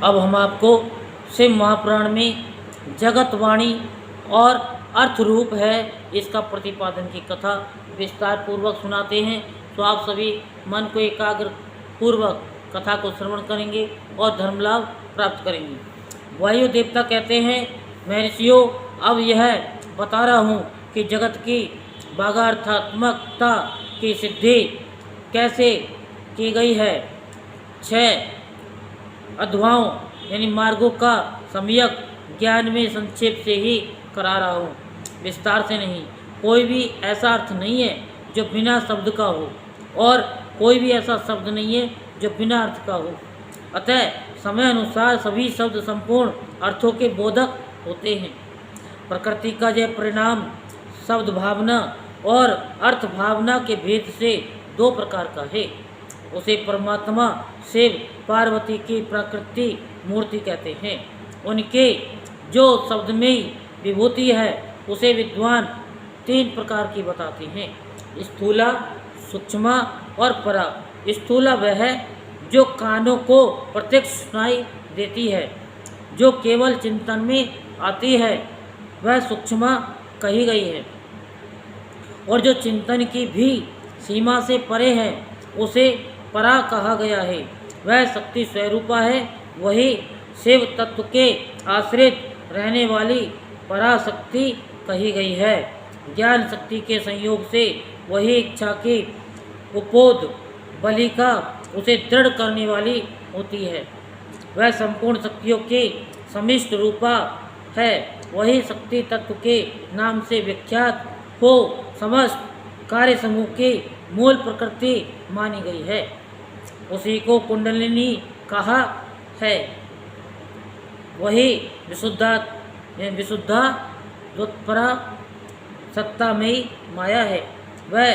अब हम आपको शिव महापुराण में जगतवाणी और अर्थ रूप है इसका प्रतिपादन की कथा विस्तार पूर्वक सुनाते हैं। तो आप सभी मन को एकाग्र पूर्वक कथा को श्रवण करेंगे और धर्म लाभ प्राप्त करेंगे। वायु देवता कहते हैं, महर्षियों, अब यह बता रहा हूँ कि जगत की भागार्थात्मकता की सिद्धि कैसे की गई है। 6 अध्यायों यानी मार्गों का सम्यक ज्ञान में संक्षेप से ही करा रहा हूँ, विस्तार से नहीं। कोई भी ऐसा अर्थ नहीं है जो बिना शब्द का हो और कोई भी ऐसा शब्द नहीं है जो बिना अर्थ का हो। अतः समय अनुसार सभी शब्द संपूर्ण अर्थों के बोधक होते हैं। प्रकृति का यह परिणाम शब्द भावना और अर्थ भावना के भेद से 2 प्रकार का है। उसे परमात्मा शिव पार्वती की प्रकृति मूर्ति कहते हैं। उनके जो शब्दमयी विभूति है उसे विद्वान 3 प्रकार की बताते हैं, स्थूला, सूक्ष्मा और परा। स्थूला वह है जो कानों को प्रत्यक्ष सुनाई देती है, जो केवल चिंतन में आती है, वह सूक्ष्मा कही गई है। और जो चिंतन की भी सीमा से परे है उसे परा कहा गया है, वह शक्ति स्वरूपा है। वही शिव तत्व के आश्रित रहने वाली पराशक्ति कही गई है। ज्ञान शक्ति के संयोग से वही इच्छा की उपोद बलिका उसे दृढ़ करने वाली होती है। वह संपूर्ण शक्तियों की समिष्ट रूपा है। वही शक्ति तत्व के नाम से विख्यात हो समस्त कार्य समूह की मूल प्रकृति मानी गई है। उसी को कुंडलिनी कहा है। वही विशुद्धा द्वत्परा सत्तामयी माया है। वह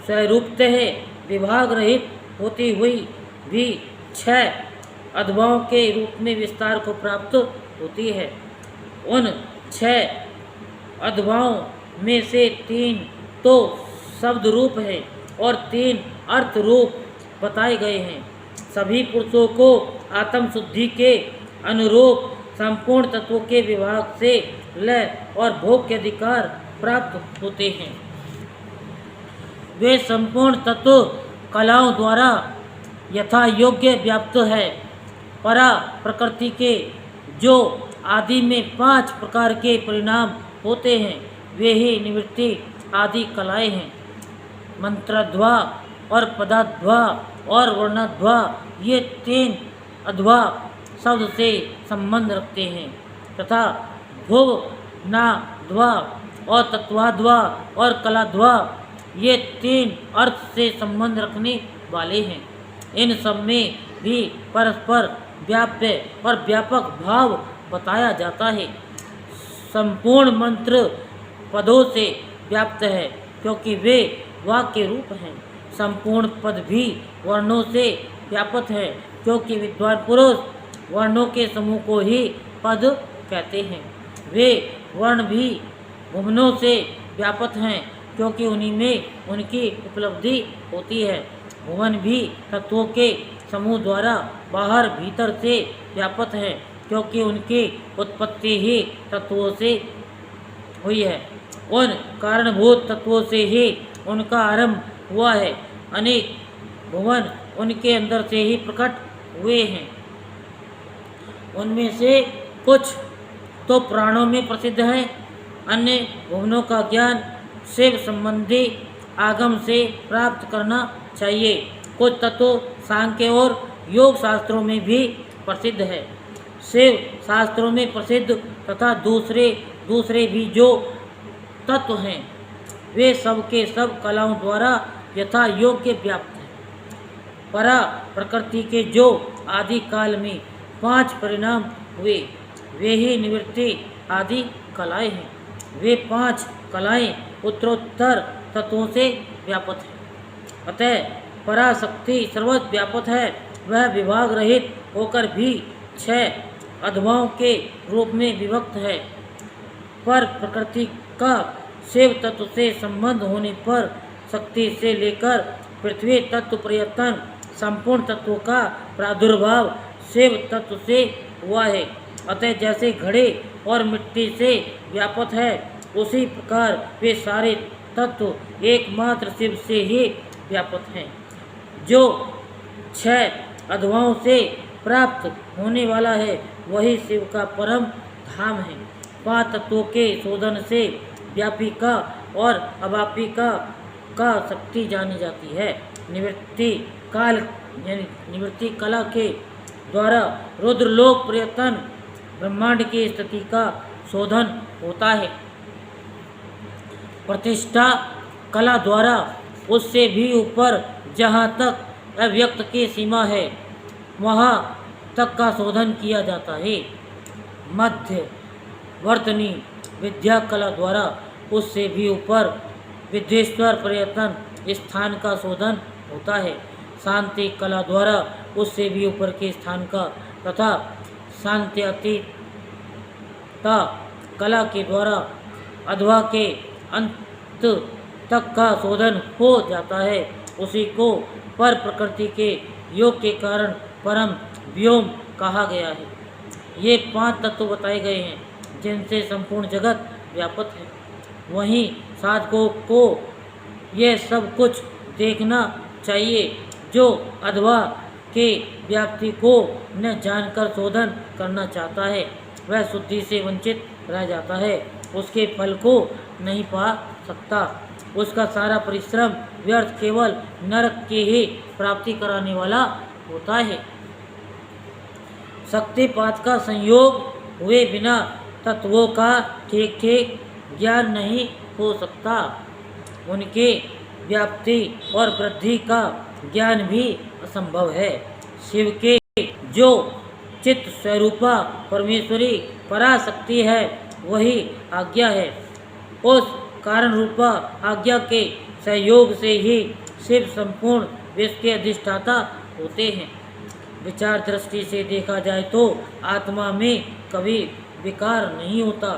स्वरूपतः है, विभाग रहित होती हुई भी 6 अध्यायों के रूप में विस्तार को प्राप्त होती है। उन 6 अध्यायों में से 3 तो शब्द रूप है और 3 अर्थ रूप बताए गए हैं। सभी पुरुषों को आत्म शुद्धि के अनुरूप संपूर्ण तत्वों के विभाग से लय और भोग के अधिकार प्राप्त होते हैं। वे संपूर्ण तत्व कलाओं द्वारा यथा योग्य व्याप्त है। परा प्रकृति के जो आदि में 5 प्रकार के परिणाम होते हैं वे ही निवृत्ति आदि कलाएं हैं। मंत्रध्वा और पदाध्वा और वर्णाध्वा ये 3 अध्वा शब्द से संबंध रखते हैं तथा भुवनाध्वा और तत्वाध्वा और कलाध्वा ये 3 अर्थ से संबंध रखने वाले हैं। इन सब में भी परस्पर व्याप्य और व्यापक भाव बताया जाता है। संपूर्ण मंत्र पदों से व्याप्त है क्योंकि वे वाक्य रूप हैं। संपूर्ण पद भी वर्णों से व्याप्त है क्योंकि विद्वान पुरुष वर्णों के समूह को ही पद कहते हैं। वे वर्ण भी भुवनों से व्याप्त हैं क्योंकि उन्हीं में उनकी उपलब्धि होती है। भुवन भी तत्वों के समूह द्वारा बाहर भीतर से व्याप्त है क्योंकि उनकी उत्पत्ति ही तत्वों से हुई है। उन कारणभूत तत्वों से ही उनका आरंभ हुआ है। अनेक भुवन उनके अंदर से ही प्रकट हुए हैं। उनमें से कुछ तो प्राणों में प्रसिद्ध हैं। अन्य भुवनों का ज्ञान शिव संबंधी आगम से प्राप्त करना चाहिए। कुछ तत्व सांख्य और योग शास्त्रों में भी प्रसिद्ध है। शिव शास्त्रों में प्रसिद्ध तथा दूसरे भी जो तत्व हैं वे सब के सब कलाओं द्वारा यथा योग्य व्याप्त हैं। परा प्रकृति के जो आदि काल में 5 परिणाम हुए वे ही निवृत्ति आदि कलाएं हैं। वे 5 कलाएं उत्तरोत्तर तत्वों से व्याप्त हैं। अतः पराशक्ति सर्वत्र व्याप्त है। वह विभाग रहित होकर भी 6 अध्यायों के रूप में विभक्त है। पर प्रकृति का शिव तत्व से संबंध होने पर शक्ति से लेकर पृथ्वी तत्व पर्यंत संपूर्ण तत्वों का प्रादुर्भाव शिव तत्व से हुआ है। अतः जैसे घड़े और मिट्टी से व्यापक है, उसी प्रकार वे सारे तत्व एकमात्र शिव से ही व्यापक हैं, जो 6 अध्यायों से प्राप्त होने वाला है। वही शिव का परम धाम है। 5 तत्वों के शोधन से व्यापिका और अव्यापिका का शक्ति जानी जाती है। निवृत्ति काल यानी निवृत्ति कला के द्वारा रुद्रलोक पर्यटन ब्रह्मांड की स्थिति का शोधन होता है। प्रतिष्ठा कला द्वारा उससे भी ऊपर जहाँ तक अव्यक्त की सीमा है वहाँ तक का शोधन किया जाता है। मध्य वर्तनी विद्या कला द्वारा उससे भी ऊपर विद्येश्वर पर्यटन स्थान का शोधन होता है। शांति कला द्वारा उससे भी ऊपर के स्थान का तथा शांत्यतीता कला के द्वारा अध्वा के अंत तक का शोधन हो जाता है। उसी को पर प्रकृति के योग के कारण परम व्योम कहा गया है। ये 5 तत्व बताए गए हैं जिनसे संपूर्ण जगत व्यापक है। वहीं साधकों को यह सब कुछ देखना चाहिए। जो अध्वा के व्याप्ति को न जानकर शोधन करना चाहता है वह शुद्धि से वंचित रह जाता है, उसके फल को नहीं पा सकता। उसका सारा परिश्रम व्यर्थ केवल नरक की ही प्राप्ति कराने वाला होता है। शक्तिपात का संयोग हुए बिना तत्वों का ठीक ठीक ज्ञान नहीं हो सकता। उनके व्याप्ति और वृद्धि का ज्ञान भी असंभव है। शिव के जो चित्त स्वरूपा परमेश्वरी पराशक्ति है वही आज्ञा है। उस कारण रूपा आज्ञा के सहयोग से ही शिव संपूर्ण विश्व के अधिष्ठाता होते हैं। विचार दृष्टि से देखा जाए तो आत्मा में कभी विकार नहीं होता।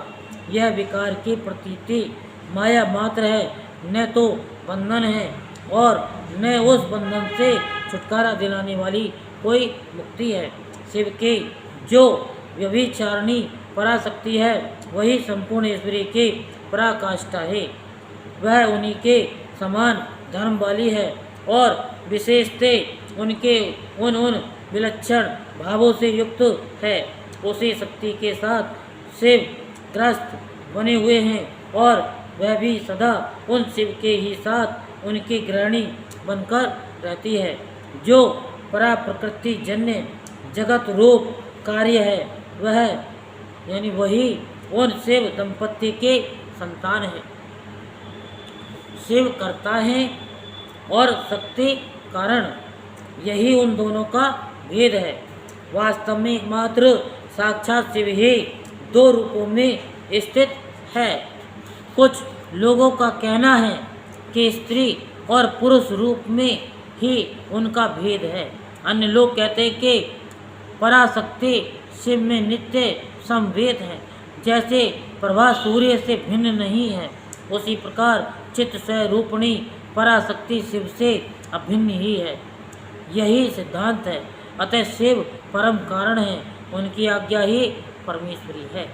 यह विकार की प्रतीति माया मात्र है, न तो बंधन है और न उस बंधन से छुटकारा दिलाने वाली कोई मुक्ति है। शिव के जो व्यभिचारिणी पराशक्ति है वही संपूर्ण ईश्वरी की पराकाष्ठा है। वह उन्हीं के समान धर्म वाली है और विशेषतः उनके उन विलक्षण भावों से युक्त है। उसी शक्ति के साथ शिव ग्रस्त बने हुए हैं और वह भी सदा उन शिव के ही साथ उनकी गृहिणी बनकर रहती है। जो परा प्रकृति जन्य जगत रूप कार्य है वह यानी वही उन शिव दंपति के संतान है। शिव करता है और शक्ति कारण, यही उन दोनों का भेद है। वास्तव में एकमात्र साक्षात शिव ही 2 रूपों में स्थित है। कुछ लोगों का कहना है कि स्त्री और पुरुष रूप में ही उनका भेद है। अन्य लोग कहते हैं कि पराशक्ति शिव में नित्य समवेत है। जैसे प्रभा सूर्य से भिन्न नहीं है, उसी प्रकार चित्त स्वरूपिणी पराशक्ति शिव से अभिन्न ही है। यही सिद्धांत है। अतः शिव परम कारण है, उनकी आज्ञा ही परमेश्वरी है।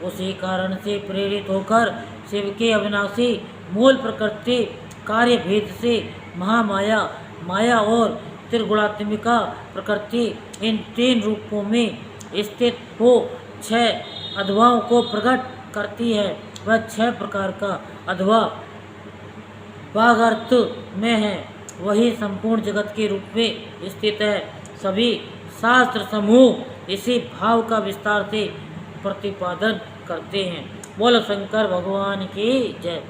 उसी कारण से प्रेरित होकर शिव के अविनाशी मूल प्रकृति कार्य भेद से महामाया, माया और त्रिगुणात्मिका प्रकृति इन 3 रूपों में स्थित हो 6 अध्यायों को प्रकट करती है। वह 6 प्रकार का अध्याय वागर्थ में है, वही संपूर्ण जगत के रूप में स्थित है। सभी शास्त्र समूह इसी भाव का विस्तार से प्रतिपादन करते हैं। बोलो शंकर भगवान की जय।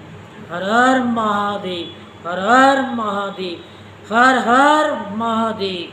हर हर महादेव, हर हर महादेव, हर हर महादेव।